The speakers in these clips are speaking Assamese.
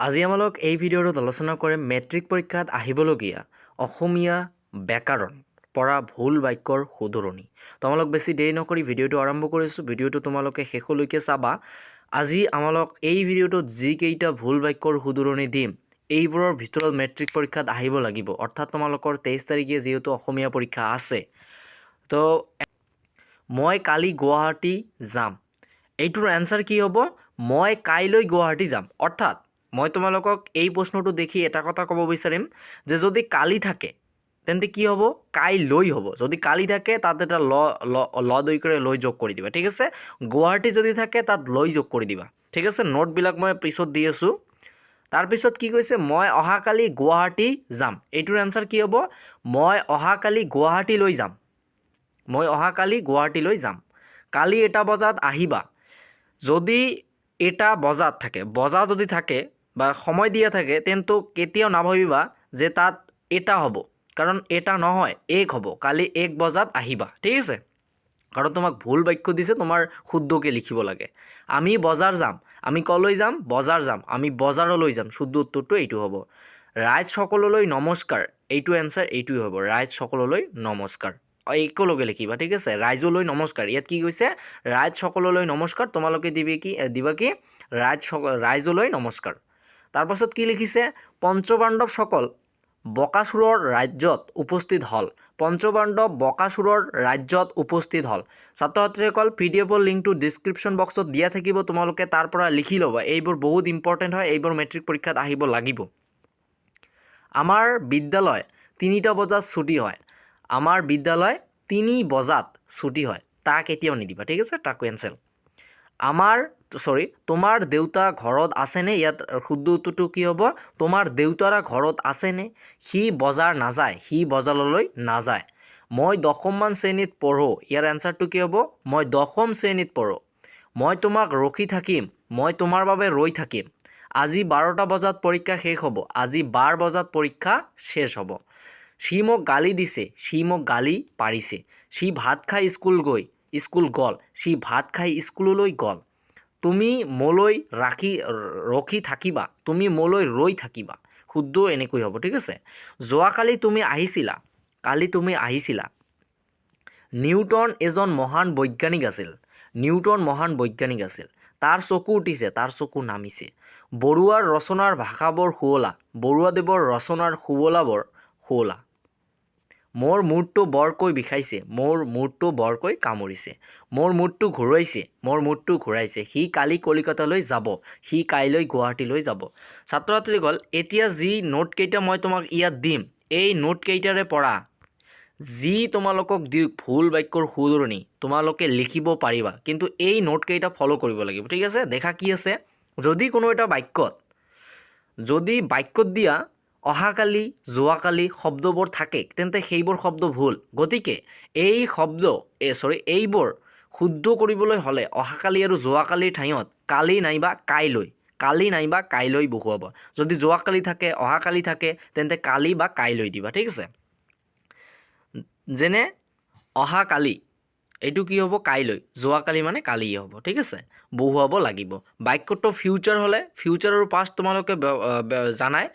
আজি আমালোক এই ভিডিঅ'টোত আলোচনা কৰিম মেট্ৰিক পৰীক্ষাত আহিবলগীয়া অসমীয়া ব্যাকৰণ পৰা ভুল বাক্যৰ শুধৰণি। তোমালোক বেছি দেৰি নকৰি ভিডিঅ'টো আৰম্ভ কৰিছোঁ। ভিডিঅ'টো তোমালোকে শেষলৈকে চাবা। আজি আমালোক এই ভিডিঅ'টোত যিকেইটা ভুল বাক্যৰ শুধৰণি দিম এইবোৰৰ ভিতৰত মেট্ৰিক পৰীক্ষাত আহিব লাগিব, অৰ্থাৎ তোমালোকৰ 23 তাৰিখে যিহেতু অসমীয়া পৰীক্ষা আছে। তো মই কালি গুৱাহাটী যাম, এইটোৰ এনচাৰ কি হ'ব? মই কাইলৈ গুৱাহাটী যাম। অৰ্থাৎ মই তোমালোকক এই প্ৰশ্নটো দেখি এটা কথা ক'ব বিচাৰিম যে যদি কালি থাকে তেন্তে কি হ'ব? কাইলৈ হ'ব। যদি কালি থাকে তাত এটা লৈ যোগ কৰি দিবা, ঠিক আছে? গুৱাহাটী যদি থাকে তাত লৈ যোগ কৰি দিবা, ঠিক আছে? নোটবিলাক মই পিছত দি আছোঁ। তাৰপিছত কি কৈছে? মই অহাকালি গুৱাহাটী যাম, এইটোৰ এনচাৰ কি হ'ব? মই অহাকালি গুৱাহাটীলৈ যাম। মই অহাকালি গুৱাহাটীলৈ যাম। কালি এটা বজাত আহিবা। যদি এটা বজাত থাকে, বজা যদি থাকে বা সময় দিয়া থাকে তেন্তে কেতিয়াও নাভাবিবা যে তাত এটা হ'ব, কাৰণ এটা নহয়, এক হ'ব। কালি 1 বজাত আহিবা, ঠিক আছে? কাৰণ তোমাক ভুল বাক্য দিছে, তোমাৰ শুদ্ধকৈ লিখিব লাগে। আমি বজাৰ যাম, আমি কলৈ যাম? বজাৰ যাম। আমি বজাৰলৈ যাম। শুদ্ধ উত্তৰটো এইটো হ'ব। ৰাইজ সকললৈ নমস্কাৰ, এইটো এনচাৰ এইটোৱে হ'ব। ৰাইজ সকললৈ নমস্কাৰ একেলগে লিখিবা, ঠিক আছে? ৰাইজলৈ নমস্কাৰ। ইয়াত কি কৈছে? ৰাইজ সকললৈ নমস্কাৰ। তোমালোকে দিবা কি? ৰাইজলৈ নমস্কাৰ। তাৰপাছত কি লিখিছে? পঞ্চপাণ্ডৱসকল বকাসুৰৰ ৰাজ্যত উপস্থিত হ'ল। পঞ্চপাণ্ডৱ বকাসুৰৰ ৰাজ্যত উপস্থিত হ'ল। ছাত্ৰ ছাত্ৰীসকল PDF-ৰ লিংকটো ডিছক্ৰিপশ্যন বক্সত দিয়া থাকিব, তোমালোকে তাৰ পৰা লিখি ল'বা। এইবোৰ বহুত ইম্পৰ্টেণ্ট হয়, এইবোৰ মেট্ৰিক পৰীক্ষাত আহিব লাগিব। আমাৰ বিদ্যালয় 3টা বজাত ছুটি হয়। আমাৰ বিদ্যালয় 3 বজাত ছুটি হয়। তাক কেতিয়াও নিদিবা, ঠিক আছে? তাক কেঞ্চেল। তোমাৰ দেউতা ঘৰত আছেনে? ইয়াত শুদ্ধ উত্তৰটো কি হ'ব? তোমাৰ দেউতাৰা ঘৰত আছেনে? সি বজাৰ নাযায়, সি বজাৰলৈ নাযায়। মই 10মান শ্ৰেণীত পঢ়োঁ, ইয়াৰ এনচাৰটো কি হ'ব? মই 10ম শ্ৰেণীত পঢ়োঁ। মই তোমাক ৰখি থাকিম, মই তোমাৰ বাবে ৰৈ থাকিম। আজি 12টা বজাত পৰীক্ষা শেষ হ'ব। আজি 12 বজাত পৰীক্ষা শেষ হ'ব। সি মোক গালি দিছে, সি মোক গালি পাৰিছে। সি ভাত খাই স্কুল গ'ল, সি ভাত খাই স্কুললৈ গ'ল। তুমি মোলৈ ৰখি থাকিবা, তুমি মোলৈ ৰৈ থাকিবা। শুদ্ধ এনেকৈ হ'ব, ঠিক আছে? যোৱাকালি তুমি আহিছিলা, কালি তুমি আহিছিলা। নিউটন এজন মহান বৈজ্ঞানিক আছিল। নিউটন মহান বৈজ্ঞানিক আছিল। তাৰ চকু উঠিছে, তাৰ চকু নামিছে। বৰুৱাৰ ৰচনাৰ ভাষাবোৰ শুৱলা, বৰুৱাদেৱৰ ৰচনাৰ শুৱলাবোৰ শুৱলা। মোৰ মূৰটো বৰকৈ বিষাইছে, মোৰ মূৰটো বৰকৈ কামুৰিছে। মোৰ মূৰটো ঘূৰাইছে, মোৰ মূৰটো ঘূৰাইছে। সি কালি কলিকতালৈ যাব, সি কাইলৈ গুৱাহাটীলৈ যাব। ছাত্ৰ ছাত্ৰীসকল, এতিয়া যি নোটকেইটা মই তোমাক ইয়াত দিম, এই নোটকেইটাৰে পৰা যি তোমালোকক দিওঁ ভুল বাক্যৰ শুধৰণি তোমালোকে লিখিব পাৰিবা, কিন্তু এই নোটকেইটা ফ'ল' কৰিব লাগিব, ঠিক আছে? দেখা কি আছে? যদি কোনো এটা বাক্যত দিয়া অহাকালি, যোৱাকালি শব্দবোৰ থাকে তেন্তে সেইবোৰ শব্দ ভুল। গতিকে এইবোৰ শুদ্ধ কৰিবলৈ হ'লে অহাকালি আৰু যোৱাকালিৰ ঠাইত কালি নাইবা কাইলৈ বহুৱাব। যদি যোৱাকালি থাকে, অহাকালি থাকে তেন্তে কালি বা কাইলৈ দিবা, ঠিক আছে? যেনে অহাকালি, এইটো কি হ'ব? কাইলৈ। যোৱাকালি মানে কালিয়ে হ'ব, ঠিক আছে? বহুৱাব লাগিব। বাক্যটো ফিউচাৰ হ'লে, ফিউচাৰ আৰু পাষ্ট তোমালোকে জানাই।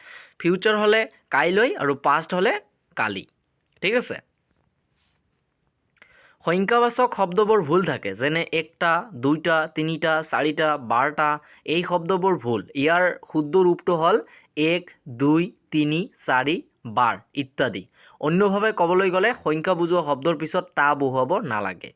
ফিউচাৰ হ'লে কাইলৈ আৰু পাষ্ট হ'লে কালি, ঠিক আছে? সংখ্যাবাচক শব্দবোৰ ভুল থাকে, যেনে 1টা, 2টা, 3টা, 4টা, 12টা। এই শব্দবোৰ ভুল। ইয়াৰ শুদ্ধ ৰূপটো হ'ল 1, 2, 3, 4, 12 ইত্যাদি। অন্যভাৱে ক'বলৈ গ'লে সংখ্যা বুজোৱা শব্দৰ পিছত টা বহুৱাব নালাগে।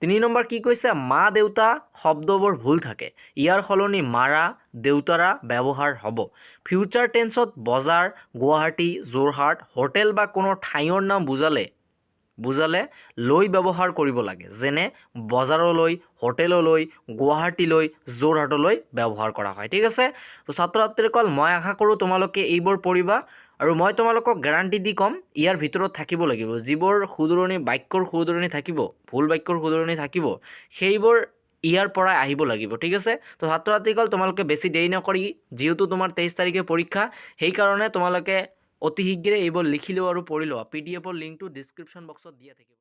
3 নম্বৰ কি কৈছে? মা দেউতা শব্দবোৰ ভুল থাকে। ইয়াৰ সলনি মাৰা, দেউতাৰা ব্যৱহাৰ হ'ব। ফিউচাৰ টেন্সত বজাৰ, গুৱাহাটী, যোৰহাট, হোটেল বা কোনো ঠাইৰ নাম বুজালে লৈ ব্যৱহাৰ কৰিব লাগে। যেনে বজাৰলৈ, হোটেললৈ, গুৱাহাটীলৈ, যোৰহাটলৈ ব্যৱহাৰ কৰা হয়, ঠিক আছে? তো ছাত্ৰ ছাত্ৰীসকল, মই আশা কৰোঁ তোমালোকে এইবোৰ পঢ়িবা আৰু মই তোমালোকক গেৰাণ্টি দি ক'ম ইয়াৰ ভিতৰত থাকিব লাগিব। যিবোৰ বাক্যৰ শুধৰণি থাকিব, ভুল বাক্যৰ শুধৰণি থাকিব, সেইবোৰ ইয়াৰ পৰাই আহিব লাগিব, ঠিক আছে? তো ছাত্ৰ ছাত্ৰীসকল, তোমালোকে বেছি দেৰি নকৰি, যিহেতু তোমাৰ 23 তাৰিখে পৰীক্ষা, সেইকাৰণে তোমালোকে অতি শীঘ্ৰে এইবোৰ লিখি লোৱা আৰু পঢ়ি লোৱা। PDF-ৰ লিংকটো ডিছক্ৰিপশ্যন বক্সত দিয়া থাকিব।